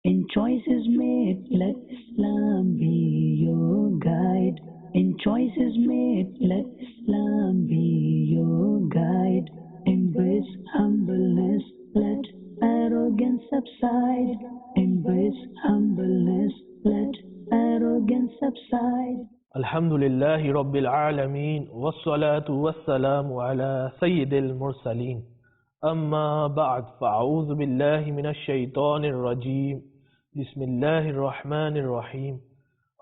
In choices made, let Islam be your guide. In choices made, let Islam be your guide. Embrace humbleness, let arrogance subside. Embrace humbleness, let arrogance subside. Alhamdulillahi Rabbil Alameen, wassalatu wassalamu ala Sayyidil Mursaleen. Amma ba'd, fa'a'udhu billahi minash shaitanir rajeem. Bismillahir Rahmanir Rahim.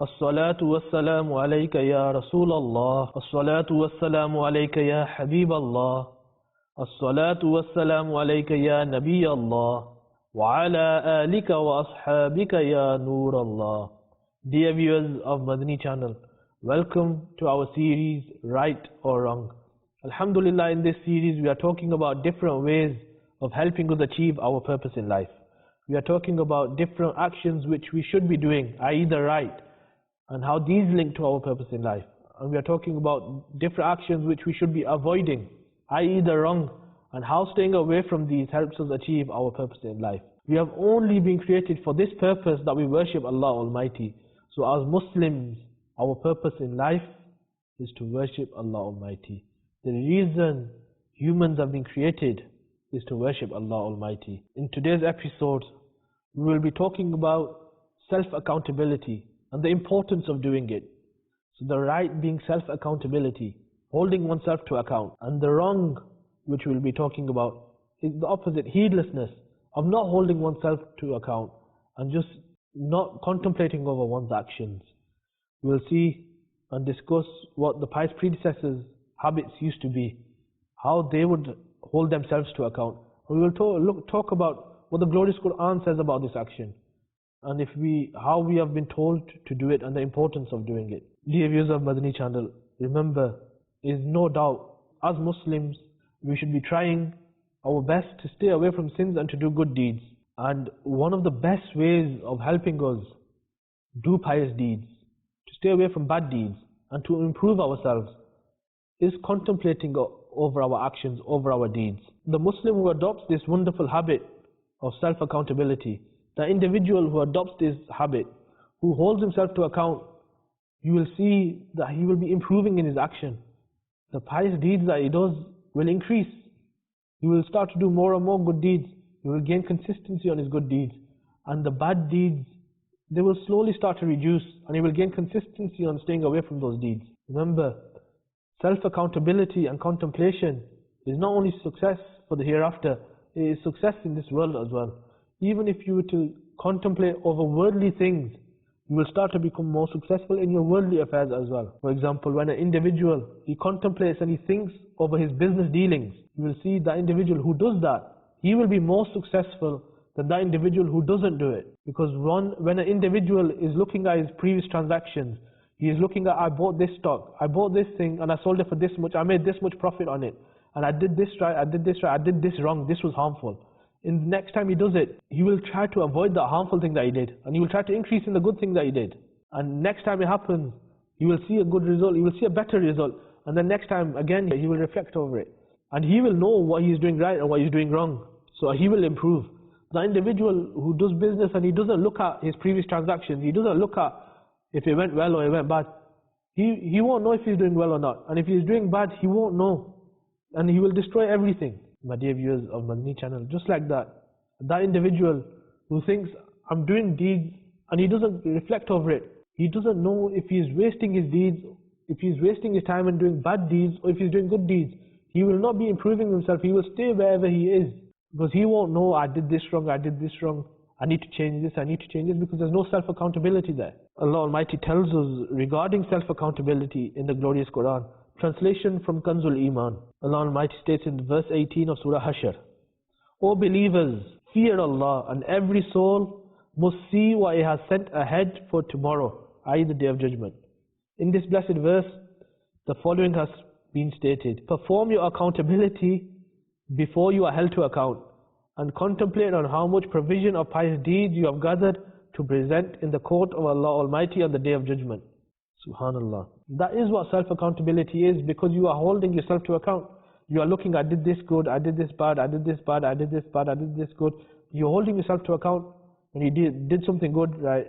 As-salatu wassalamu alayka ya Rasulallah. As-salatu wassalamu alayka ya Habiballah. As-salatu wassalamu alayka ya Nabiyallah. Wa ala alika wa ashabika ya Nurallah. Dear viewers of Madani Channel, welcome to our series, Right or Wrong. Alhamdulillah, in this series we are talking about different ways of helping us achieve our purpose in life. We are talking about different actions which we should be doing, i.e. the right, and how these link to our purpose in life. And we are talking about different actions which we should be avoiding, i.e. the wrong, and how staying away from these helps us achieve our purpose in life. We have only been created for this purpose, that we worship Allah Almighty. So as Muslims, our purpose in life is to worship Allah Almighty. The reason humans have been created is to worship Allah Almighty. In today's episode, we will be talking about self-accountability and the importance of doing it. So the right being self-accountability, holding oneself to account, and the wrong, which we'll be talking about, is the opposite, heedlessness, of not holding oneself to account and just not contemplating over one's actions. We'll see and discuss what the pious predecessors' habits used to be, how they would hold themselves to account. And we will talk about what the glorious Quran says about this action, and how we have been told to do it and the importance of doing it. Dear viewers of Madani Channel, remember, there is no doubt, as Muslims, we should be trying our best to stay away from sins and to do good deeds. And one of the best ways of helping us do pious deeds, to stay away from bad deeds, and to improve ourselves, is contemplating over our actions, over our deeds. The Muslim who adopts this wonderful habit of self-accountability, the individual who adopts this habit, who holds himself to account, you will see that he will be improving in his action. The pious deeds that he does will increase. He will start to do more and more good deeds. He will gain consistency on his good deeds. And the bad deeds, they will slowly start to reduce, and he will gain consistency on staying away from those deeds. Remember, self-accountability and contemplation is not only success for the hereafter, it is success in this world as well. Even if you were to contemplate over worldly things, you will start to become more successful in your worldly affairs as well. For example, when an individual, he contemplates and he thinks over his business dealings, you will see that individual who does that, he will be more successful than that individual who doesn't do it. Because when an individual is looking at his previous transactions, he is looking at, I bought this stock, I bought this thing and I sold it for this much, I made this much profit on it, and I did this right, I did this right, I did this wrong, this was harmful. And the next time he does it, he will try to avoid the harmful thing that he did, and he will try to increase in the good thing that he did. And next time it happens, he will see a good result, he will see a better result, and then next time again he will reflect over it. And he will know what he is doing right and what he is doing wrong, so he will improve. The individual who does business and he doesn't look at his previous transactions, he doesn't look at if it went well or it went bad, he won't know if he's doing well or not. And if he's doing bad, he won't know, and he will destroy everything. My dear viewers of Madani Channel, just like that, that individual who thinks, I'm doing deeds, and he doesn't reflect over it, he doesn't know if he's wasting his deeds, if he's wasting his time and doing bad deeds, or if he's doing good deeds. He will not be improving himself, he will stay wherever he is, because he won't know, I did this wrong, I did this wrong, I need to change this, I need to change this, because there's no self-accountability there. Allah Almighty tells us regarding self-accountability in the glorious Quran. Translation from Kanzul Iman. Allah Almighty states in verse 18 of Surah Hashr, O believers, fear Allah, and every soul must see what it has sent ahead for tomorrow, i.e. the Day of Judgment. In this blessed verse, the following has been stated: perform your accountability before you are held to account, and contemplate on how much provision of pious deeds you have gathered to present in the court of Allah Almighty on the Day of Judgment. Subhanallah. That is what self-accountability is, because you are holding yourself to account. You are looking, I did this good, I did this bad, I did this bad, I did this bad, I did this good. You're holding yourself to account. When you did something good, right,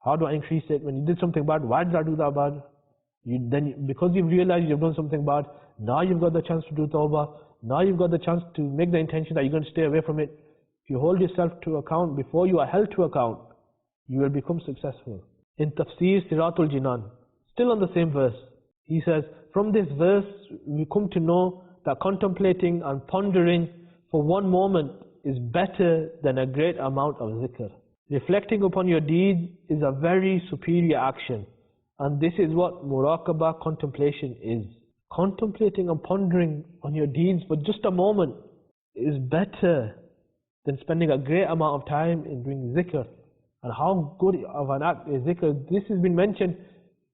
how do I increase it? When you did something bad, why did I do that bad? Because you've realized you've done something bad, now you've got the chance to do tawbah. Now you've got the chance to make the intention that you're going to stay away from it. If you hold yourself to account before you are held to account, you will become successful. In Tafsir Siratul Jinan, still on the same verse, he says, from this verse we come to know that contemplating and pondering for one moment is better than a great amount of zikr. Reflecting upon your deeds is a very superior action, and this is what muraqabah contemplation is. Contemplating and pondering on your deeds for just a moment is better than spending a great amount of time in doing zikr. And how good of an act is zikr? This has been mentioned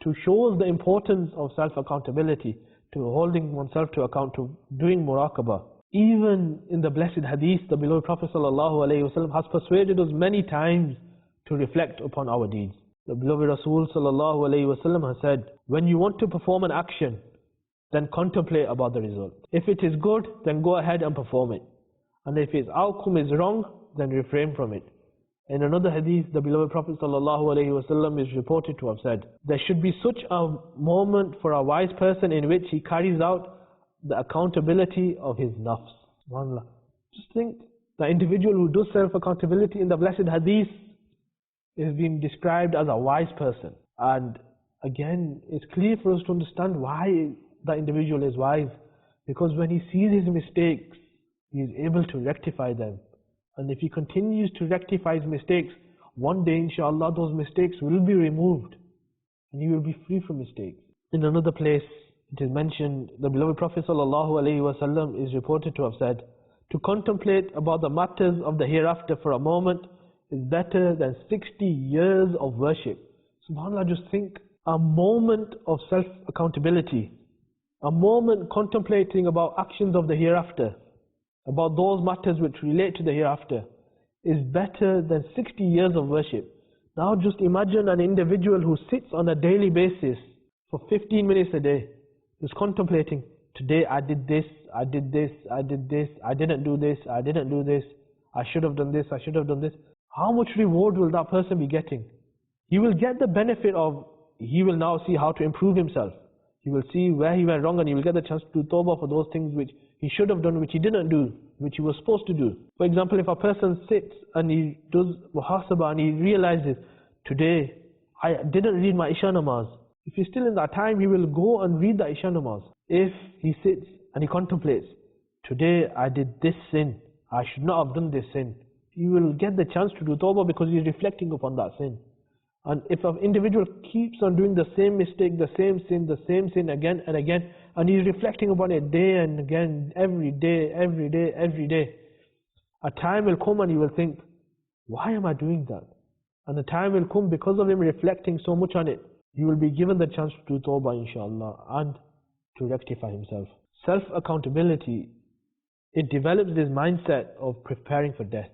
to show the importance of self-accountability, to holding oneself to account, to doing muraqabah. Even in the blessed hadith, the beloved Prophet ﷺ has persuaded us many times to reflect upon our deeds. The beloved Rasul ﷺ has said, when you want to perform an action, then contemplate about the result. If it is good, then go ahead and perform it. And if its outcome is wrong, then refrain from it. In another hadith, the beloved Prophet ﷺ is reported to have said, there should be such a moment for a wise person in which he carries out the accountability of his nafs. SubhanAllah. Just think, the individual who does self-accountability in the blessed hadith is being described as a wise person. And again, it's clear for us to understand why that individual is wise. Because when he sees his mistakes, he is able to rectify them. And if he continues to rectify his mistakes, one day inshallah those mistakes will be removed and he will be free from mistakes. In another place it is mentioned, the beloved Prophet ﷺ is reported to have said, to contemplate about the matters of the hereafter for a moment is better than 60 years of worship. SubhanAllah, just think, a moment of self-accountability, a moment contemplating about actions of the hereafter, about those matters which relate to the hereafter, is better than 60 years of worship. Now just imagine an individual who sits on a daily basis for 15 minutes a day, just contemplating, today I did this, I did this, I did this, I didn't do this, I didn't do this, I should have done this, I should have done this. How much reward will that person be getting? He will get the benefit of, he will now see how to improve himself. He will see where he went wrong and he will get the chance to do tawbah for those things which he should have done, which he didn't do, which he was supposed to do. For example, if a person sits and he does muhasabah and he realizes, today I didn't read my Isha namaz. If he's still in that time, he will go and read the Isha namaz. If he sits and he contemplates, today I did this sin, I should not have done this sin, he will get the chance to do tawbah because he's reflecting upon that sin. And if an individual keeps on doing the same mistake, the same sin again and again, and he's reflecting upon it day and again, every day, a time will come and he will think, why am I doing that? And the time will come, because of him reflecting so much on it, he will be given the chance to do tawbah inshallah and to rectify himself. Self-accountability, it develops this mindset of preparing for death.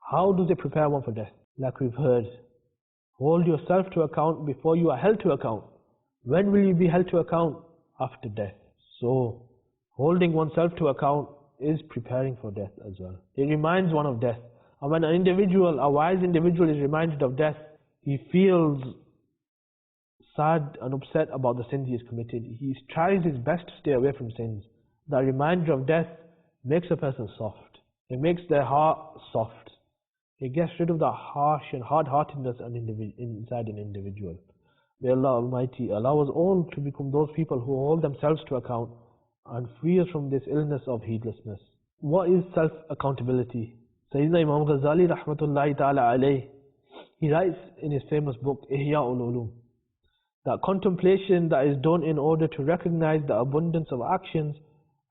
How does it prepare one for death? Like we've heard, hold yourself to account before you are held to account. When will you be held to account? After death. So, holding oneself to account is preparing for death as well. It reminds one of death. And when an individual, a wise individual, is reminded of death, he feels sad and upset about the sins he has committed. He tries his best to stay away from sins. The reminder of death makes a person soft. It makes their heart soft. It gets rid of the harsh and hard-heartedness inside an individual. May Allah Almighty allow us all to become those people who hold themselves to account and free us from this illness of heedlessness. What is self-accountability? Sayyidina Imam Ghazali rahmatullahi ta'ala alayh, he writes in his famous book Ihya'ul Ulum, that contemplation that is done in order to recognize the abundance of actions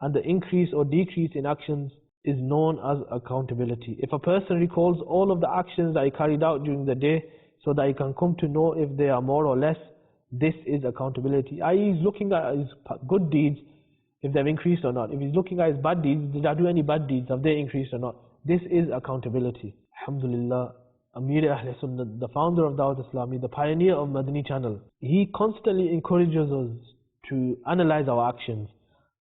and the increase or decrease in actions is known as accountability. If a person recalls all of the actions that he carried out during the day so that he can come to know if they are more or less, this is accountability. I.e., he's looking at his good deeds, if they've increased or not. If he's looking at his bad deeds, did I do any bad deeds, have they increased or not? This is accountability. Alhamdulillah, Amir Ahl Sunnah, the founder of Dawat Islami, the pioneer of Madani Channel, he constantly encourages us to analyze our actions.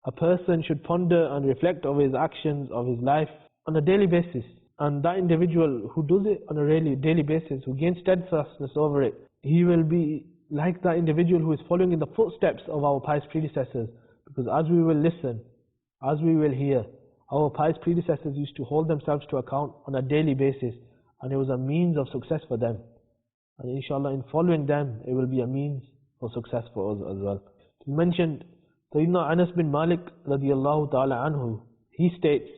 A person should ponder and reflect over his actions of his life on a daily basis. And that individual who does it on a really daily basis, who gains steadfastness over it, he will be like that individual who is following in the footsteps of our pious predecessors. Because as we will listen, as we will hear, our pious predecessors used to hold themselves to account on a daily basis, and it was a means of success for them. And inshallah, in following them, it will be a means of success for us as well. He mentioned Sayyidina Anas bin Malik radiallahu ta'ala anhu. He states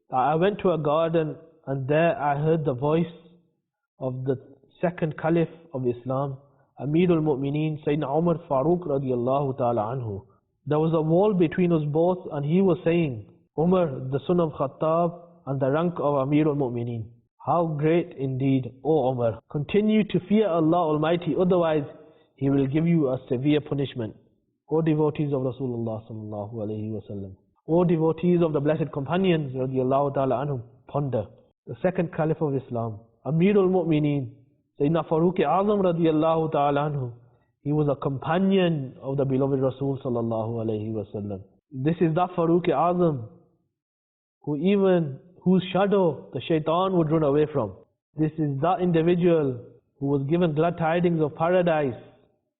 that I went to a garden and there I heard the voice of the second Caliph of Islam, Amirul Mu'mineen, Sayyidina Umar Farooq radiallahu ta'ala anhu. There was a wall between us both, and he was saying, Umar, the son of Khattab, and the rank of Amirul Mu'mineen. How great indeed, O Umar. Continue to fear Allah Almighty, otherwise He will give you a severe punishment. O devotees of Rasulullah sallallahu alayhi wa sallam. O devotees of the blessed companions radiallahu ta'ala anhum, ponder. The second Caliph of Islam, Amirul Mu'mineen, Sayyidina Farooq Azam radiallahu ta'ala anhu. He was a companion of the beloved Rasul sallallahu alayhi wa sallam. This is that Farooq Azam whose shadow the shaitan would run away from. This is that individual who was given glad tidings of paradise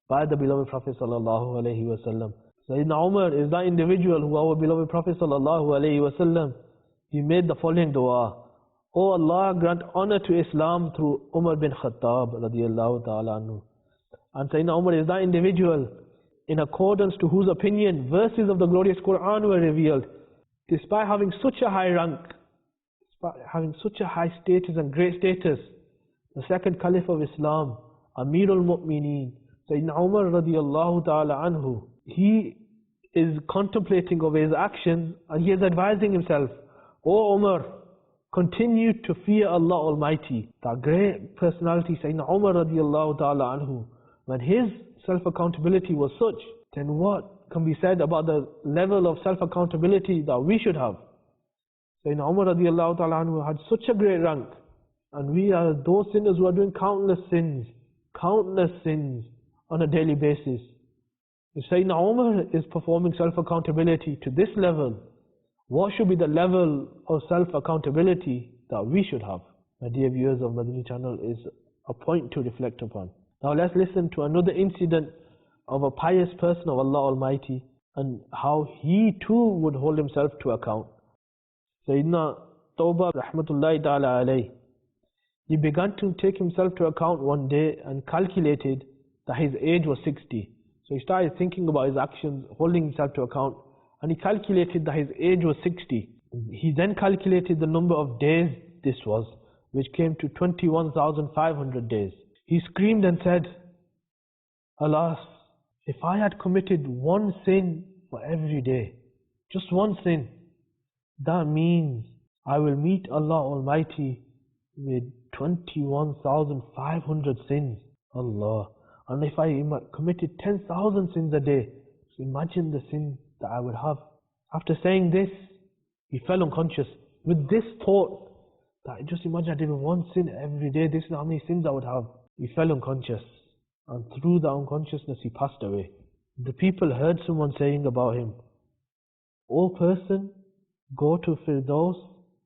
by the beloved Prophet sallallahu alaihi wasallam. Sayyidina Umar is that individual who our beloved Prophet sallallahu alaihi wasallam, he made the following dua: O Allah, grant honor to Islam through Umar bin Khattab radiyallahu ta'ala anhu. And Sayyidina Umar is that individual in accordance to whose opinion verses of the glorious Quran were revealed. Despite having such a high rank, despite having such a high status and great status, the second Caliph of Islam, Amirul Mu'mineen, Sayyidina Umar radiallahu ta'ala anhu, he is contemplating over his actions and he is advising himself, O Umar, continue to fear Allah Almighty. That great personality, Sayyidina Umar radiallahu ta'ala anhu, when his self-accountability was such, then what can be said about the level of self-accountability that we should have? Sayyidina Umar radiallahu ta'ala anhu had such a great rank, and we are those sinners who are doing countless sins on a daily basis. If Sayyidina Umar is performing self-accountability to this level, what should be the level of self-accountability that we should have? My dear viewers of Madani Channel, is a point to reflect upon. Now let's listen to another incident of a pious person of Allah Almighty and how he too would hold himself to account. Sayyidina Tawbah rahmatullahi ta'ala alayhi, he began to take himself to account one day and calculated that his age was 60. So he started thinking about his actions, holding himself to account, and he calculated that his age was 60. He then calculated the number of days this was, which came to 21,500 days. He screamed and said, Alas, if I had committed one sin for every day, just one sin, that means I will meet Allah Almighty with 21,500 sins. Allah. And if I committed 10,000 sins a day, so imagine the sin that I would have. After saying this, he fell unconscious with this thought that just imagine I did one sin every day, this is how many sins I would have. He fell unconscious, and through the unconsciousness he passed away. The people heard someone saying about him, O person, go to Firdaus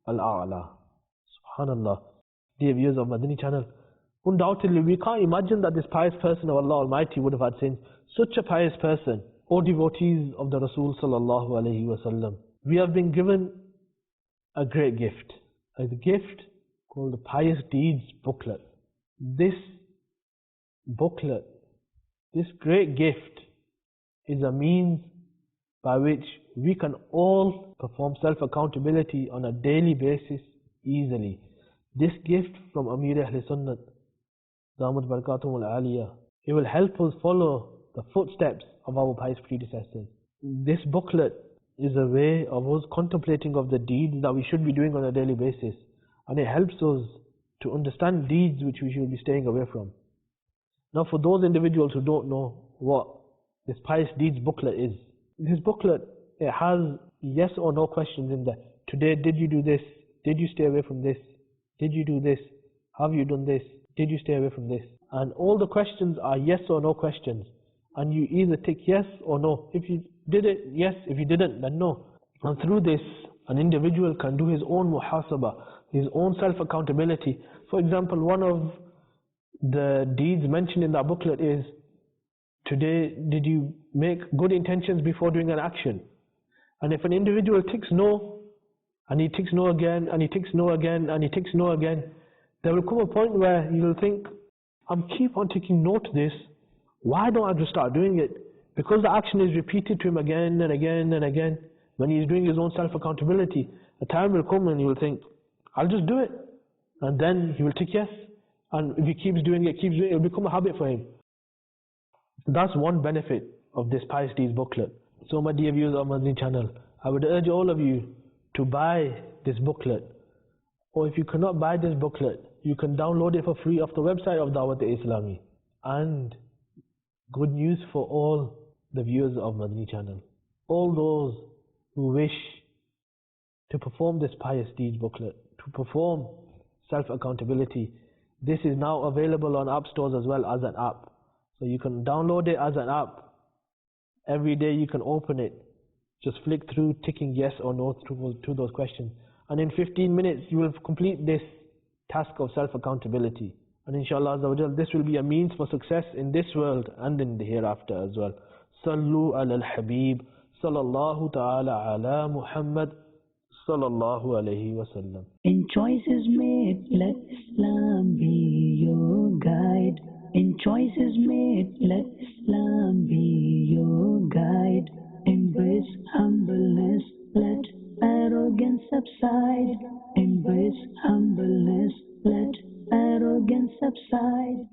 al-A'la. Subhanallah. Dear viewers of Madani Channel, undoubtedly we can't imagine that this pious person of Allah Almighty would have had sins. Such a pious person, O devotees of the Rasul sallallahu alayhi wa sallam, we have been given a great gift. A gift called the Pious Deeds booklet. This booklet, this great gift, is a means by which we can all perform self-accountability on a daily basis easily. This gift from Amir Ahl Sunnah, Damat Barakatum al-Aliyah, it will help us follow the footsteps of our pious predecessors. This booklet is a way of us contemplating of the deeds that we should be doing on a daily basis, and it helps us to understand deeds which we should be staying away from. Now, for those individuals who don't know what this Pious Deeds booklet is, this booklet, it has yes or no questions in there. Today, did you do this? Did you stay away from this? Did you do this? Have you done this? Did you stay away from this? And all the questions are yes or no questions, and you either tick yes or no. If you did it, yes. If you didn't, then no. And through this, an individual can do his own muhasabah. his own self-accountability. For example, one of the deeds mentioned in that booklet is, today, did you make good intentions before doing an action? And if an individual ticks no, and he ticks no again, and he ticks no again, and he ticks no again, there will come a point where he will think, I'm keep on ticking no to this, why don't I just start doing it? Because the action is repeated to him again and again and again, when he is doing his own self-accountability, a time will come and he will think, I'll just do it. And then he will tick yes. And if he keeps doing it, it will become a habit for him. That's one benefit of this Pious Deeds booklet. So my dear viewers of Madani Channel, I would urge all of you to buy this booklet. Or if you cannot buy this booklet, you can download it for free off the website of Dawat-e-Islami. And good news for all the viewers of Madani Channel. All those who wish to perform this Pious Deeds booklet, to perform self-accountability, this is now available on app stores as well as an app. So you can download it as an app. Every day you can open it. Just flick through ticking yes or no to those questions. And in 15 minutes you will complete this task of self-accountability. And inshallah Azza this will be a means for success in this world and in the hereafter as well. Sallu ala al-Habib sallallahu ta'ala ala Muhammad sallallahu alayhi wa sallam. In choices made, let Islam be your guide. In choices made, let Islam be your guide. Embrace humbleness, let arrogance subside. Embrace humbleness, let arrogance subside.